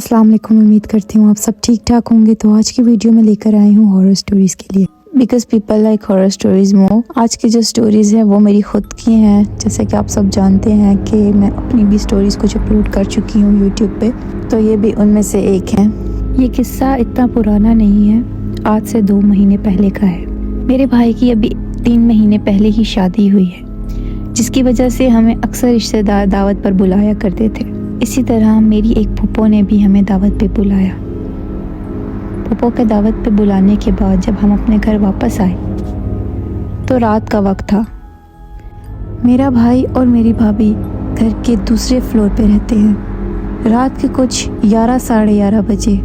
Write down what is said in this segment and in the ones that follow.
अस्सलाम वालेकुम। उम्मीद करती हूँ आप सब ठीक ठाक होंगे। तो आज की वीडियो में लेकर आई हूँ हॉरर स्टोरीज़ के लिए, because people like horror stories more. आज की जो स्टोरीज़ हैं वो मेरी खुद की हैं। जैसे कि आप सब जानते हैं कि मैं अपनी भी स्टोरीज़ कुछ अपलोड कर चुकी हूँ यूट्यूब पे, तो ये भी उनमें से एक है। ये किस्सा इतना पुराना नहीं है, आज से 2 महीने पहले का है। मेरे भाई की अभी 3 महीने पहले ही शादी हुई है, जिसकी वजह से हमें अक्सर रिश्तेदार दावत पर बुलाया करते थे। इसी तरह मेरी एक फूफो ने भी हमें दावत पे बुलाया। फूफो के दावत पे बुलाने के बाद जब हम अपने घर वापस आए तो रात का वक्त था। मेरा भाई और मेरी भाभी घर के दूसरे फ्लोर पे रहते हैं। रात के कुछ 11 साढ़े 11 बजे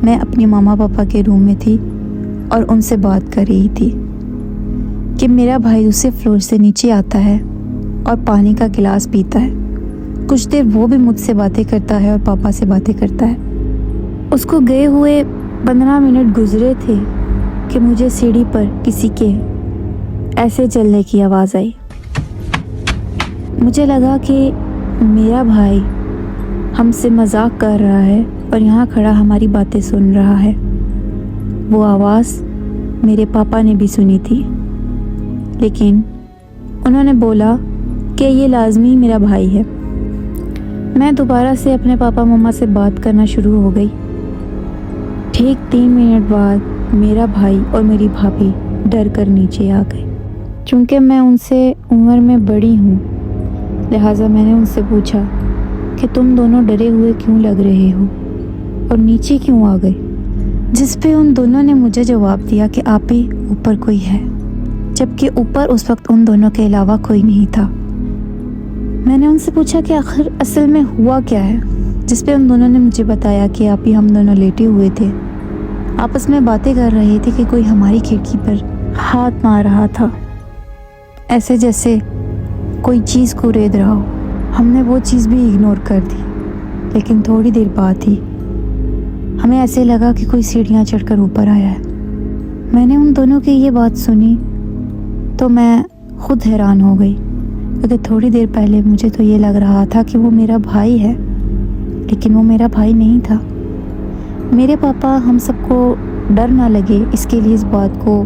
मैं अपने मामा पापा के रूम में थी और उनसे बात कर रही थी कि मेरा भाई दूसरे फ्लोर से नीचे आता है और पानी का गिलास पीता है। कुछ देर वो भी मुझसे बातें करता है और पापा से बातें करता है। उसको गए हुए 15 मिनट गुजरे थे कि मुझे सीढ़ी पर किसी के ऐसे चलने की आवाज़ आई। मुझे लगा कि मेरा भाई हमसे मजाक कर रहा है और यहाँ खड़ा हमारी बातें सुन रहा है। वो आवाज़ मेरे पापा ने भी सुनी थी, लेकिन उन्होंने बोला कि ये लाजमी मेरा भाई है। मैं दोबारा से अपने पापा मम्मा से बात करना शुरू हो गई। ठीक 3 मिनट बाद मेरा भाई और मेरी भाभी डर कर नीचे आ गए। चूँकि मैं उनसे उम्र में बड़ी हूँ, लिहाजा मैंने उनसे पूछा कि तुम दोनों डरे हुए क्यों लग रहे हो और नीचे क्यों आ गए। जिस पे उन दोनों ने मुझे जवाब दिया कि आप ही ऊपर कोई है, जबकि ऊपर उस वक्त उन दोनों के अलावा कोई नहीं था। मैंने उनसे पूछा कि आखिर असल में हुआ क्या है, जिस पे उन दोनों ने मुझे बताया कि आप ही हम दोनों लेटे हुए थे, आपस में बातें कर रहे थे कि कोई हमारी खिड़की पर हाथ मार रहा था, ऐसे जैसे कोई चीज़ को रेद रहा हो। हमने वो चीज़ भी इग्नोर कर दी, लेकिन थोड़ी देर बाद ही हमें ऐसे लगा कि कोई सीढ़ियाँ चढ़कर ऊपर आया है। मैंने उन दोनों की ये बात सुनी तो मैं खुद हैरान हो गई, क्योंकि थोड़ी देर पहले मुझे तो ये लग रहा था कि वो मेरा भाई है, लेकिन वो मेरा भाई नहीं था। मेरे पापा हम सबको डर ना लगे इसके लिए इस बात को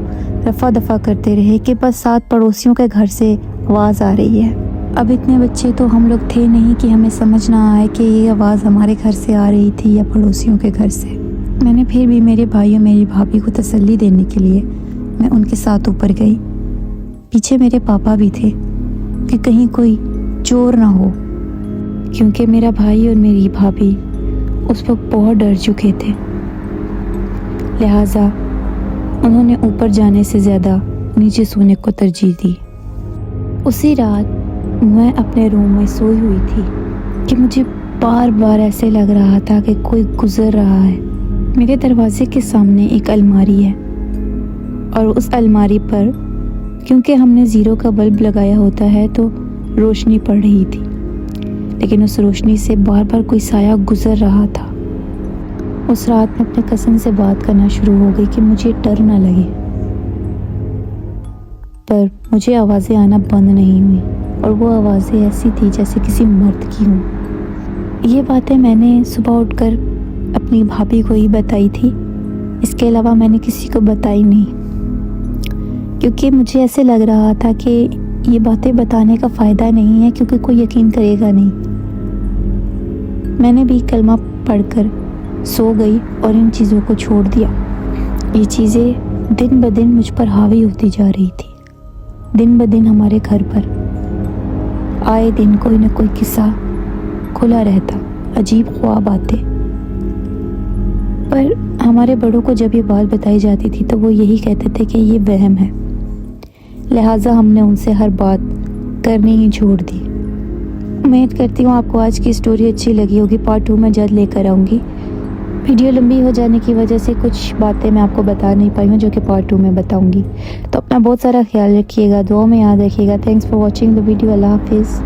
रफ़ा दफ़ा करते रहे कि बस 7 पड़ोसियों के घर से आवाज़ आ रही है। अब इतने बच्चे तो हम लोग थे नहीं कि हमें समझ ना आए कि ये आवाज़ हमारे घर से आ रही थी या पड़ोसियों के घर से। मैंने फिर भी मेरे भाई और मेरी भाभी को तसल्ली देने के लिए मैं उनके साथ ऊपर गई। पीछे मेरे पापा भी थे कि कहीं कोई चोर ना हो, क्योंकि मेरा भाई और मेरी भाभी उस वक्त बहुत डर चुके थे। लिहाजा उन्होंने ऊपर जाने से ज़्यादा नीचे सोने को तरजीह दी। उसी रात मैं अपने रूम में सोई हुई थी कि मुझे बार बार ऐसे लग रहा था कि कोई गुज़र रहा है। मेरे दरवाजे के सामने एक अलमारी है और उस अलमारी पर, क्योंकि हमने 0 का बल्ब लगाया होता है, तो रोशनी पड़ रही थी, लेकिन उस रोशनी से बार बार कोई साया गुजर रहा था। उस रात में अपने कज़न से बात करना शुरू हो गई कि मुझे डर ना लगे, पर मुझे आवाज़ें आना बंद नहीं हुई और वो आवाज़ें ऐसी थी जैसे किसी मर्द की हों। ये बातें मैंने सुबह उठकर अपनी भाभी को ही बताई थी, इसके अलावा मैंने किसी को बताई नहीं, क्योंकि मुझे ऐसे लग रहा था कि ये बातें बताने का फ़ायदा नहीं है, क्योंकि कोई यकीन करेगा नहीं। मैंने भी कलमा पढ़कर सो गई और इन चीज़ों को छोड़ दिया। ये चीज़ें दिन ब दिन मुझ पर हावी होती जा रही थी। दिन ब दिन हमारे घर पर आए दिन कोई न कोई किस्सा खुला रहता, अजीब ख्वाब आते। पर हमारे बड़ों को जब ये बात बताई जाती थी तो वो यही कहते थे कि ये वहम है। लिहाजा हमने उनसे हर बात करनी ही छोड़ दी। उम्मीद करती हूँ आपको आज की स्टोरी अच्छी लगी होगी। पार्ट 2 में जल्द लेकर आऊँगी। वीडियो लंबी हो जाने की वजह से कुछ बातें मैं आपको बता नहीं पाई हूँ, जो कि पार्ट 2 में बताऊँगी। तो अपना बहुत सारा ख्याल रखिएगा, दुआ में याद रखिएगा। Thanks for watching the video. अल्लाह हाफिज़।